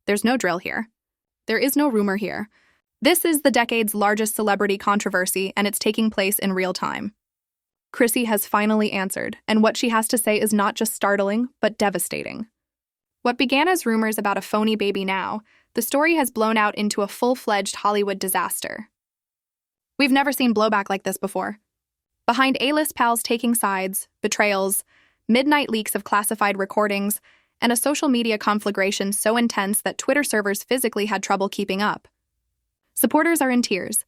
There's no drill here. There is no rumor here. This is the decade's largest celebrity controversy, and it's taking place in real time. Chrissy has finally answered, and what she has to say is not just startling, but devastating. What began as rumors about a phony baby now, the story has blown out into a full-fledged Hollywood disaster. We've never seen blowback like this before. Behind A-list pals taking sides, betrayals, midnight leaks of classified recordings, and a social media conflagration so intense that Twitter servers physically had trouble keeping up. Supporters are in tears,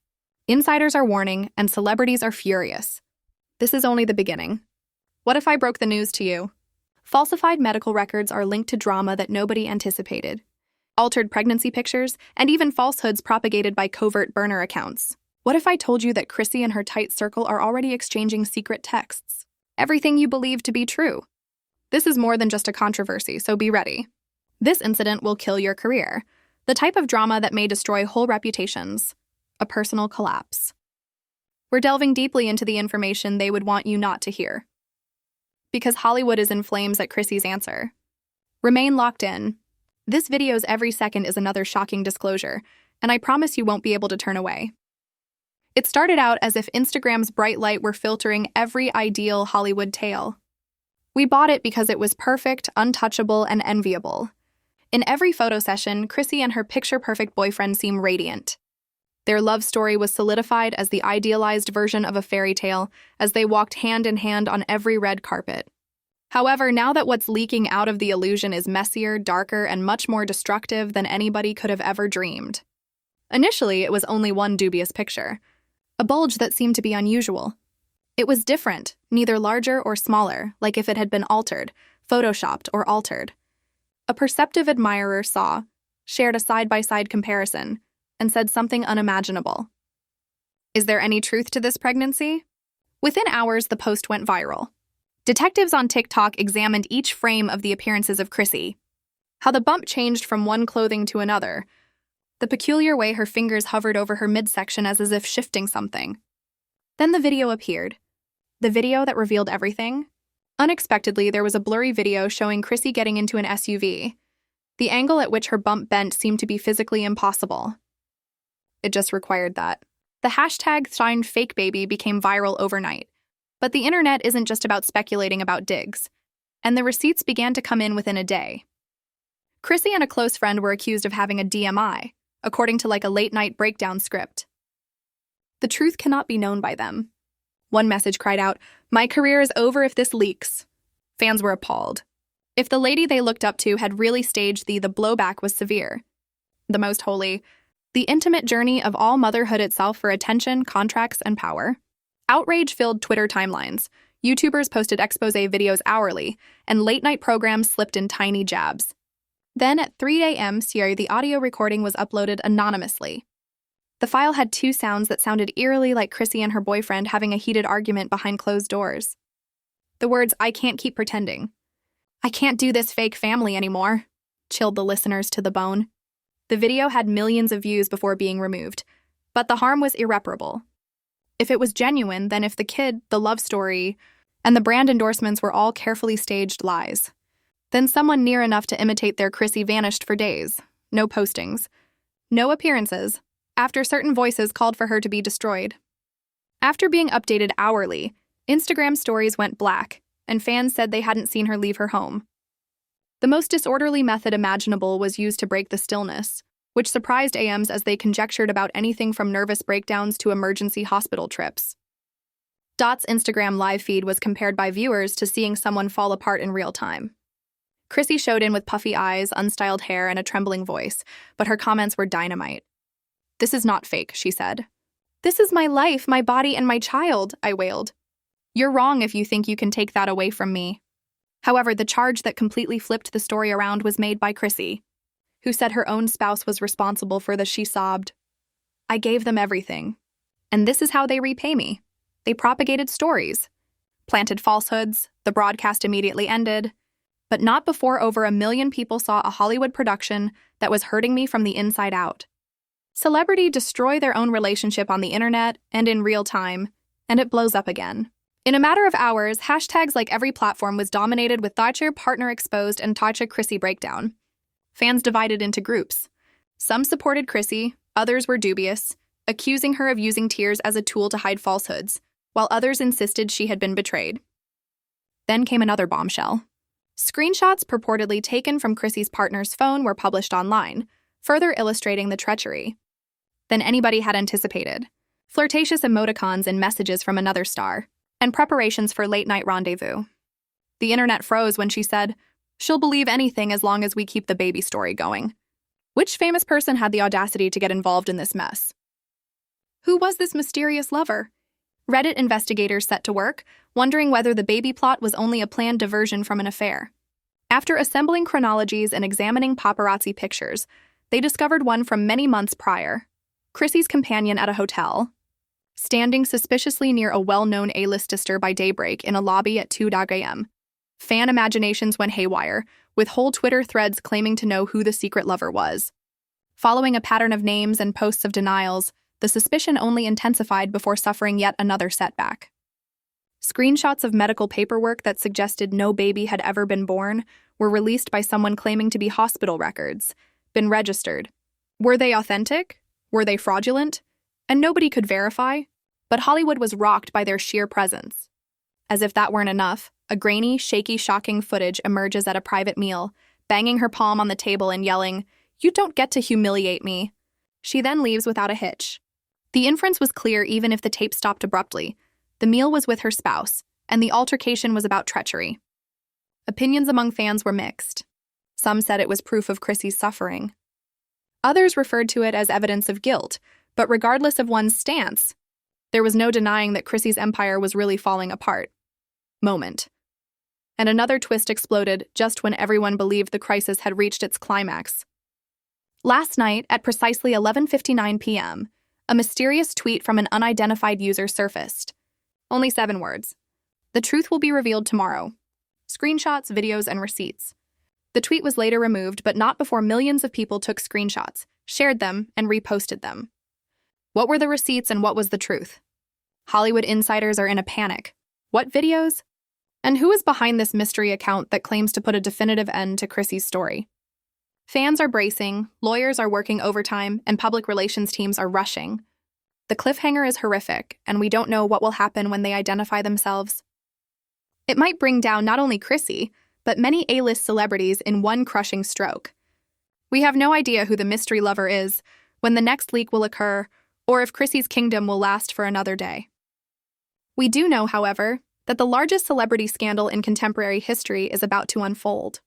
insiders are warning, and celebrities are furious. This is only the beginning. What if I broke the news to you? Falsified medical records are linked to drama that nobody anticipated. Altered pregnancy pictures, and even falsehoods propagated by covert burner accounts. What if I told you that Chrissy and her tight circle are already exchanging secret texts? Everything you believe to be true. This is more than just a controversy, so be ready. This incident will kill your career. The type of drama that may destroy whole reputations. A personal collapse. We're delving deeply into the information they would want you not to hear. Because Hollywood is in flames at Chrissy's answer. Remain locked in. This video's every second is another shocking disclosure, and I promise you won't be able to turn away. It started out as if Instagram's bright light were filtering every ideal Hollywood tale. We bought it because it was perfect, untouchable, and enviable. In every photo session, Chrissy and her picture-perfect boyfriend seem radiant. Their love story was solidified as the idealized version of a fairy tale as they walked hand in hand on every red carpet. However, now that what's leaking out of the illusion is messier, darker, and much more destructive than anybody could have ever dreamed. Initially, it was only one dubious picture. A bulge that seemed to be unusual. It was different, neither larger or smaller, like if it had been altered, photoshopped, or altered. A perceptive admirer saw, shared a side-by-side comparison, and said something unimaginable. Is there any truth to this pregnancy? Within hours, the post went viral. Detectives on TikTok examined each frame of the appearances of Chrissy. How the bump changed from one clothing to another. The peculiar way her fingers hovered over her midsection as if shifting something. Then the video appeared. The video that revealed everything. Unexpectedly, there was a blurry video showing Chrissy getting into an SUV. The angle at which her bump bent seemed to be physically impossible. It just required that. The hashtag #FakeBaby became viral overnight. But the internet isn't just about speculating about digs. And the receipts began to come in within a day. Chrissy and a close friend were accused of having a DMI, according to a late-night breakdown script. The truth cannot be known by them. One message cried out, "My career is over if this leaks." Fans were appalled. If the lady they looked up to had really staged the blowback was severe. The most holy, the intimate journey of all motherhood itself for attention, contracts, and power. Outrage filled Twitter timelines. YouTubers posted expose videos hourly, and late-night programs slipped in tiny jabs. Then at 3 a.m. the audio recording was uploaded anonymously. The file had two sounds that sounded eerily like Chrissy and her boyfriend having a heated argument behind closed doors. The words, "I can't keep pretending. I can't do this fake family anymore," chilled the listeners to the bone. The video had millions of views before being removed, but the harm was irreparable. If it was genuine, then if the kid, the love story, and the brand endorsements were all carefully staged lies, then someone near enough to imitate their Chrissy vanished for days. No postings. No appearances. After certain voices called for her to be destroyed. After being updated hourly, Instagram stories went black, and fans said they hadn't seen her leave her home. The most disorderly method imaginable was used to break the stillness, which surprised AMs as they conjectured about anything from nervous breakdowns to emergency hospital trips. Dot's Instagram live feed was compared by viewers to seeing someone fall apart in real time. Chrissy showed in with puffy eyes, unstyled hair, and a trembling voice, but her comments were dynamite. "This is not fake," she said. "This is my life, my body, and my child," I wailed. "You're wrong if you think you can take that away from me." However, the charge that completely flipped the story around was made by Chrissy, who said her own spouse was responsible for this. She sobbed. "I gave them everything. And this is how they repay me. They propagated stories, planted falsehoods, the broadcast immediately ended, but not before over 1 million people saw a Hollywood production that was hurting me from the inside out." Celebrity destroy their own relationship on the internet and in real time, and it blows up again. In a matter of hours, hashtags like every platform was dominated with Thatcher partner exposed and Thatcher Chrissy breakdown. Fans divided into groups. Some supported Chrissy, others were dubious, accusing her of using tears as a tool to hide falsehoods, while others insisted she had been betrayed. Then came another bombshell. Screenshots purportedly taken from Chrissy's partner's phone were published online, further illustrating the treachery than anybody had anticipated. Flirtatious emoticons and messages from another star, and preparations for late-night rendezvous. The internet froze when she said, "She'll believe anything as long as we keep the baby story going." Which famous person had the audacity to get involved in this mess? Who was this mysterious lover? Reddit investigators set to work, wondering whether the baby plot was only a planned diversion from an affair. After assembling chronologies and examining paparazzi pictures, they discovered one from many months prior. Chrissy's companion at a hotel, standing suspiciously near a well-known A-lister by daybreak in a lobby at 2 a.m. Fan imaginations went haywire, with whole Twitter threads claiming to know who the secret lover was. Following a pattern of names and posts of denials, the suspicion only intensified before suffering yet another setback. Screenshots of medical paperwork that suggested no baby had ever been born were released by someone claiming to be hospital records, been registered. Were they authentic? Were they fraudulent? And nobody could verify, but Hollywood was rocked by their sheer presence. As if that weren't enough, a grainy, shaky, shocking footage emerges at a private meal, banging her palm on the table and yelling, "You don't get to humiliate me." She then leaves without a hitch. The inference was clear even if the tape stopped abruptly. The meal was with her spouse, and the altercation was about treachery. Opinions among fans were mixed. Some said it was proof of Chrissy's suffering. Others referred to it as evidence of guilt, but regardless of one's stance, there was no denying that Chrissy's empire was really falling apart. Moment. And another twist exploded just when everyone believed the crisis had reached its climax. Last night, at precisely 11:59 p.m., a mysterious tweet from an unidentified user surfaced. Only 7 words. "The truth will be revealed tomorrow." Screenshots, videos, and receipts. The tweet was later removed, but not before millions of people took screenshots, shared them, and reposted them. What were the receipts and what was the truth? Hollywood insiders are in a panic. What videos? And who is behind this mystery account that claims to put a definitive end to Chrissy's story? Fans are bracing, lawyers are working overtime, and public relations teams are rushing. The cliffhanger is horrific, and we don't know what will happen when they identify themselves. It might bring down not only Chrissy, but many A-list celebrities in one crushing stroke. We have no idea who the mystery lover is, when the next leak will occur, or if Chrissy's kingdom will last for another day. We do know, however, that the largest celebrity scandal in contemporary history is about to unfold.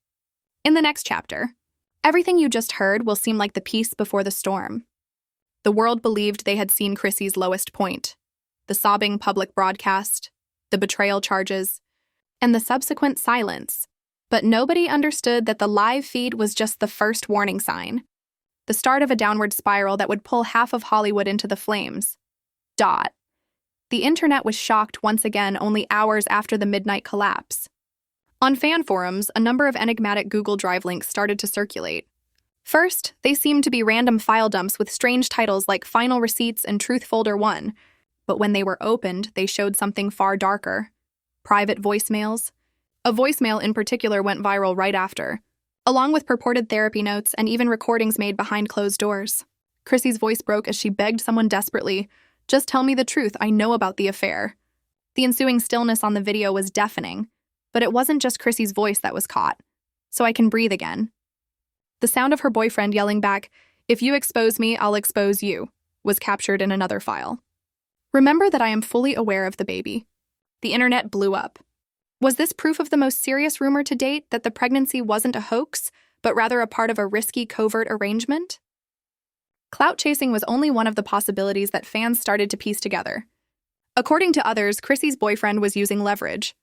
In the next chapter, everything you just heard will seem like the peace before the storm. The world believed they had seen Chrissy's lowest point, the sobbing public broadcast, the betrayal charges, and the subsequent silence. But nobody understood that the live feed was just the first warning sign, the start of a downward spiral that would pull half of Hollywood into the flames. The internet was shocked once again only hours after the midnight collapse. On fan forums, a number of enigmatic Google Drive links started to circulate. First, they seemed to be random file dumps with strange titles like Final Receipts and Truth Folder 1, but when they were opened, they showed something far darker. Private voicemails. A voicemail in particular went viral right after, along with purported therapy notes and even recordings made behind closed doors. Chrissy's voice broke as she begged someone desperately, "Just tell me the truth, I know about the affair." The ensuing stillness on the video was deafening, but it wasn't just Chrissy's voice that was caught. "So I can breathe again." The sound of her boyfriend yelling back, "If you expose me, I'll expose you," was captured in another file. "Remember that I am fully aware of the baby." The internet blew up. Was this proof of the most serious rumor to date that the pregnancy wasn't a hoax, but rather a part of a risky covert arrangement? Clout chasing was only one of the possibilities that fans started to piece together. According to others, Chrissy's boyfriend was using leverage,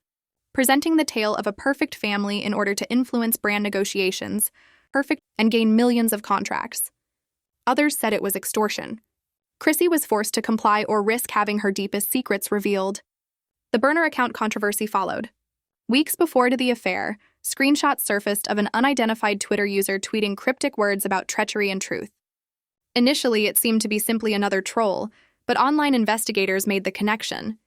presenting the tale of a perfect family in order to influence brand negotiations, and gain millions of contracts. Others said it was extortion. Chrissy was forced to comply or risk having her deepest secrets revealed. The burner account controversy followed. Weeks before the affair, screenshots surfaced of an unidentified Twitter user tweeting cryptic words about treachery and truth. Initially, it seemed to be simply another troll, but online investigators made the connection.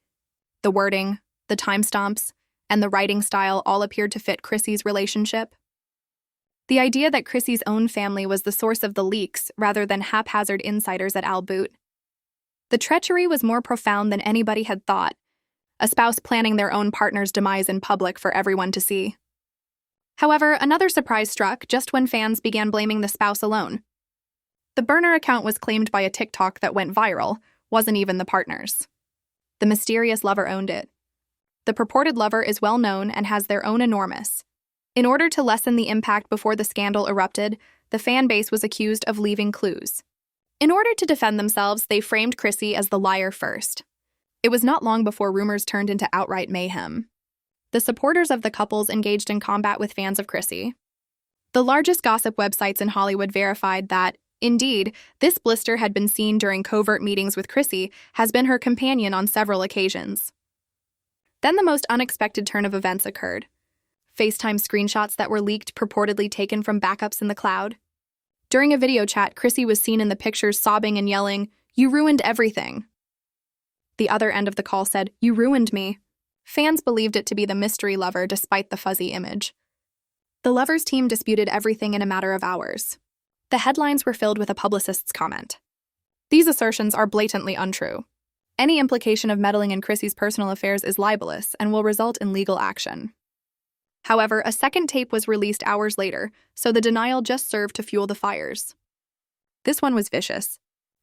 The wording, the timestamps, and the writing style all appeared to fit Chrissy's relationship. The idea that Chrissy's own family was the source of the leaks rather than haphazard insiders at Al Boot. The treachery was more profound than anybody had thought, a spouse planning their own partner's demise in public for everyone to see. However, another surprise struck just when fans began blaming the spouse alone. The burner account was claimed by a TikTok that went viral, wasn't even the partner's. The mysterious lover owned it. The purported lover is well known and has their own enormous. In order to lessen the impact before the scandal erupted, the fan base was accused of leaving clues. In order to defend themselves, they framed Chrissy as the liar first. It was not long before rumors turned into outright mayhem. The supporters of the couples engaged in combat with fans of Chrissy. The largest gossip websites in Hollywood verified that, indeed, this blister had been seen during covert meetings with Chrissy, has been her companion on several occasions. Then the most unexpected turn of events occurred. FaceTime screenshots that were leaked purportedly taken from backups in the cloud. During a video chat, Chrissy was seen in the pictures sobbing and yelling, "You ruined everything." The other end of the call said, "You ruined me." Fans believed it to be the mystery lover despite the fuzzy image. The lovers' team disputed everything in a matter of hours. The headlines were filled with a publicist's comment. These assertions are blatantly untrue. Any implication of meddling in Chrissy's personal affairs is libelous and will result in legal action. However, a second tape was released hours later, so the denial just served to fuel the fires. This one was vicious.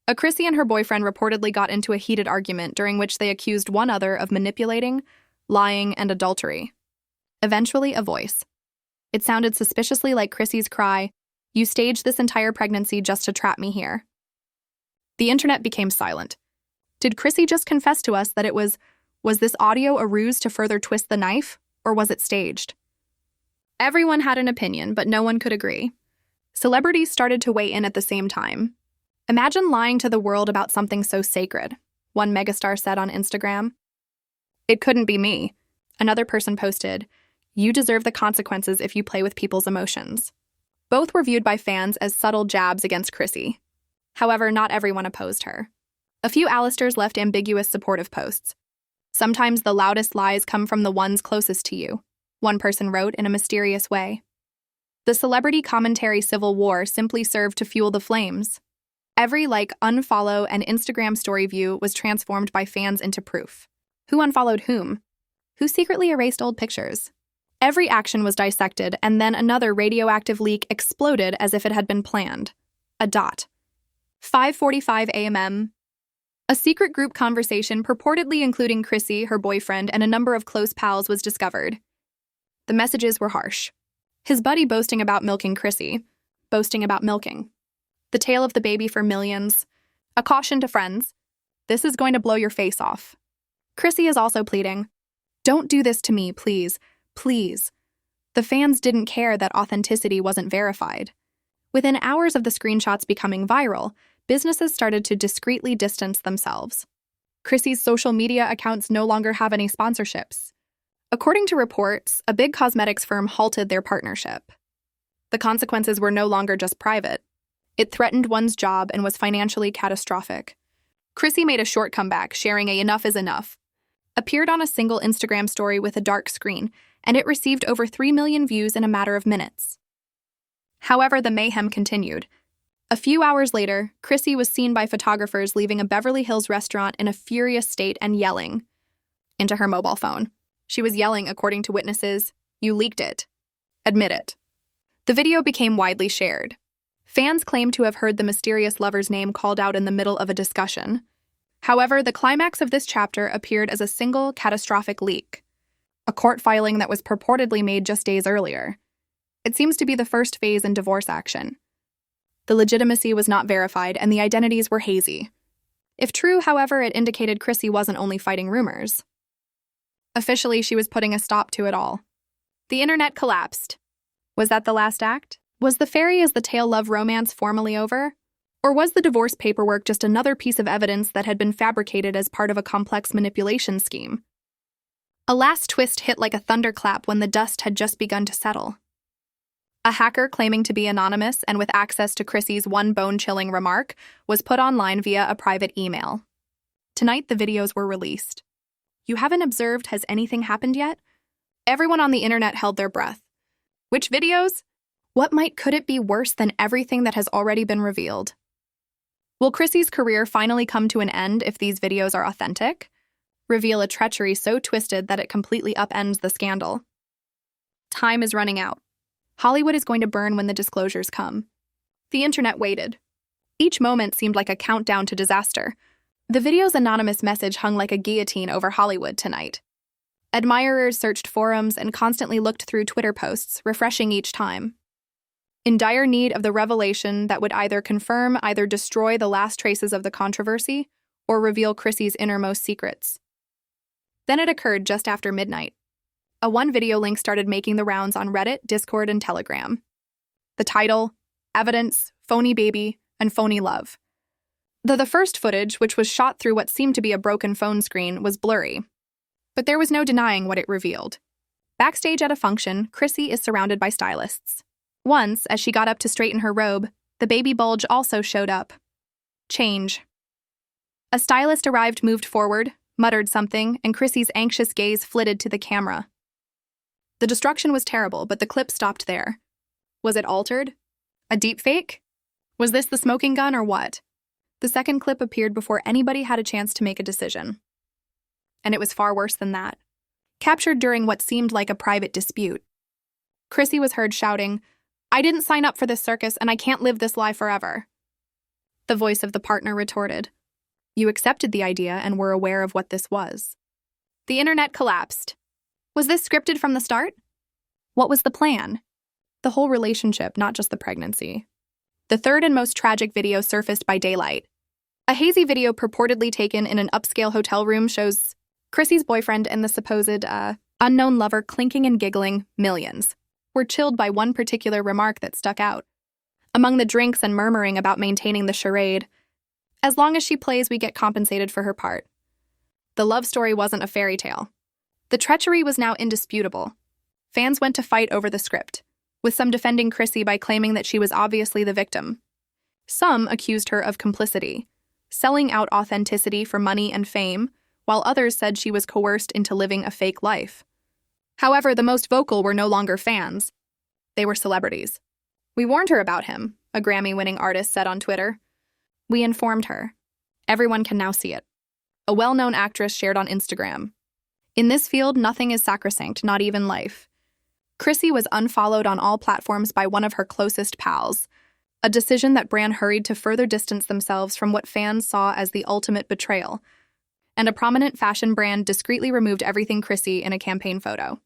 A Chrissy and her boyfriend reportedly got into a heated argument during which they accused one other of manipulating, lying, and adultery. Eventually, a voice. It sounded suspiciously like Chrissy's cry, "You staged this entire pregnancy just to trap me here." The internet became silent. Did Chrissy just confess to us that it was this audio a ruse to further twist the knife, or was it staged? Everyone had an opinion, but no one could agree. Celebrities started to weigh in at the same time. "Imagine lying to the world about something so sacred," one megastar said on Instagram. "It couldn't be me." Another person posted, "You deserve the consequences if you play with people's emotions." Both were viewed by fans as subtle jabs against Chrissy. However, not everyone opposed her. A few Alisters left ambiguous supportive posts. "Sometimes the loudest lies come from the ones closest to you," one person wrote in a mysterious way. The celebrity commentary civil war simply served to fuel the flames. Every like, unfollow, and Instagram story view was transformed by fans into proof. Who unfollowed whom? Who secretly erased old pictures? Every action was dissected, and then another radioactive leak exploded as if it had been planned. A dot. 5:45 a.m. A secret group conversation purportedly including Chrissy, her boyfriend, and a number of close pals was discovered. The messages were harsh. His buddy boasting about milking Chrissy, boasting about milking. The tale of the baby for millions. A caution to friends. This is going to blow your face off. Chrissy is also pleading, "Don't do this to me, please, please." The fans didn't care that authenticity wasn't verified. Within hours of the screenshots becoming viral, businesses started to discreetly distance themselves. Chrissy's social media accounts no longer have any sponsorships. According to reports, a big cosmetics firm halted their partnership. The consequences were no longer just private. It threatened one's job and was financially catastrophic. Chrissy made a short comeback, sharing a "enough is enough," appeared on a single Instagram story with a dark screen, and it received over 3 million views in a matter of minutes. However, the mayhem continued. A few hours later, Chrissy was seen by photographers leaving a Beverly Hills restaurant in a furious state and yelling into her mobile phone. She was yelling, according to witnesses, "You leaked it. Admit it." The video became widely shared. Fans claimed to have heard the mysterious lover's name called out in the middle of a discussion. However, the climax of this chapter appeared as a single catastrophic leak, a court filing that was purportedly made just days earlier. It seems to be the first phase in divorce action. The legitimacy was not verified, and the identities were hazy. If true, however, it indicated Chrissy wasn't only fighting rumors. Officially, she was putting a stop to it all. The internet collapsed. Was that the last act? Was the fairy as the tale love romance formally over? Or was the divorce paperwork just another piece of evidence that had been fabricated as part of a complex manipulation scheme? A last twist hit like a thunderclap when the dust had just begun to settle. A hacker claiming to be anonymous and with access to Chrissy's one bone-chilling remark was put online via a private email. Tonight, the videos were released. "You haven't observed, has anything happened yet?" Everyone on the internet held their breath. Which videos? Could it be worse than everything that has already been revealed? Will Chrissy's career finally come to an end if these videos are authentic? Reveal a treachery so twisted that it completely upends the scandal. Time is running out. Hollywood is going to burn when the disclosures come. The internet waited. Each moment seemed like a countdown to disaster. The video's anonymous message hung like a guillotine over Hollywood tonight. Admirers searched forums and constantly looked through Twitter posts, refreshing each time. In dire need of the revelation that would either confirm, either destroy the last traces of the controversy, or reveal Chrissy's innermost secrets. Then it occurred just after midnight. A one video link started making the rounds on Reddit, Discord, and Telegram. The title, Evidence, Phony Baby, and Phony Love. The first footage, which was shot through what seemed to be a broken phone screen, was blurry. But there was no denying what it revealed. Backstage at a function, Chrissy is surrounded by stylists. Once, as she got up to straighten her robe, the baby bulge also showed up. Change. A stylist arrived, moved forward, muttered something, and Chrissy's anxious gaze flitted to the camera. The destruction was terrible, but the clip stopped there. Was it altered? A deepfake? Was this the smoking gun or what? The second clip appeared before anybody had a chance to make a decision. And it was far worse than that. Captured during what seemed like a private dispute. Chrissy was heard shouting, "I didn't sign up for this circus and I can't live this lie forever." The voice of the partner retorted, "You accepted the idea and were aware of what this was." The internet collapsed. Was this scripted from the start? What was the plan? The whole relationship, not just the pregnancy. The third and most tragic video surfaced by daylight. A hazy video purportedly taken in an upscale hotel room shows Chrissy's boyfriend and the supposed, unknown lover clinking and giggling millions. Were chilled by one particular remark that stuck out. Among the drinks and murmuring about maintaining the charade, "As long as she plays, we get compensated for her part." The love story wasn't a fairy tale. The treachery was now indisputable. Fans went to fight over the script, with some defending Chrissy by claiming that she was obviously the victim. Some accused her of complicity, selling out authenticity for money and fame, while others said she was coerced into living a fake life. However, the most vocal were no longer fans. They were celebrities. "We warned her about him," a Grammy-winning artist said on Twitter. "We informed her. Everyone can now see it." A well-known actress shared on Instagram. In this field, nothing is sacrosanct, not even life. Chrissy was unfollowed on all platforms by one of her closest pals, a decision that brand hurried to further distance themselves from what fans saw as the ultimate betrayal. And a prominent fashion brand discreetly removed everything Chrissy in a campaign photo.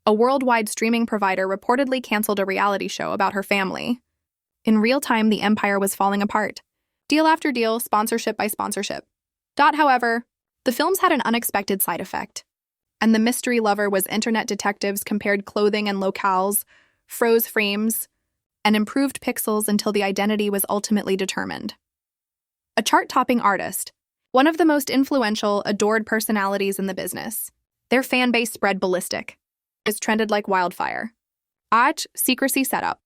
A worldwide streaming provider reportedly canceled a reality show about her family. In real time, the empire was falling apart. Deal after deal, sponsorship by sponsorship. However, the films had an unexpected side effect. And the mystery lover was internet detectives compared clothing and locales, froze frames, and improved pixels until the identity was ultimately determined. A chart-topping artist, one of the most influential, adored personalities in the business. Their fan base spread ballistic. It's trended like wildfire. Secrecy setup.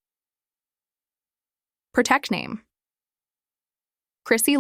Protect name. Chrissy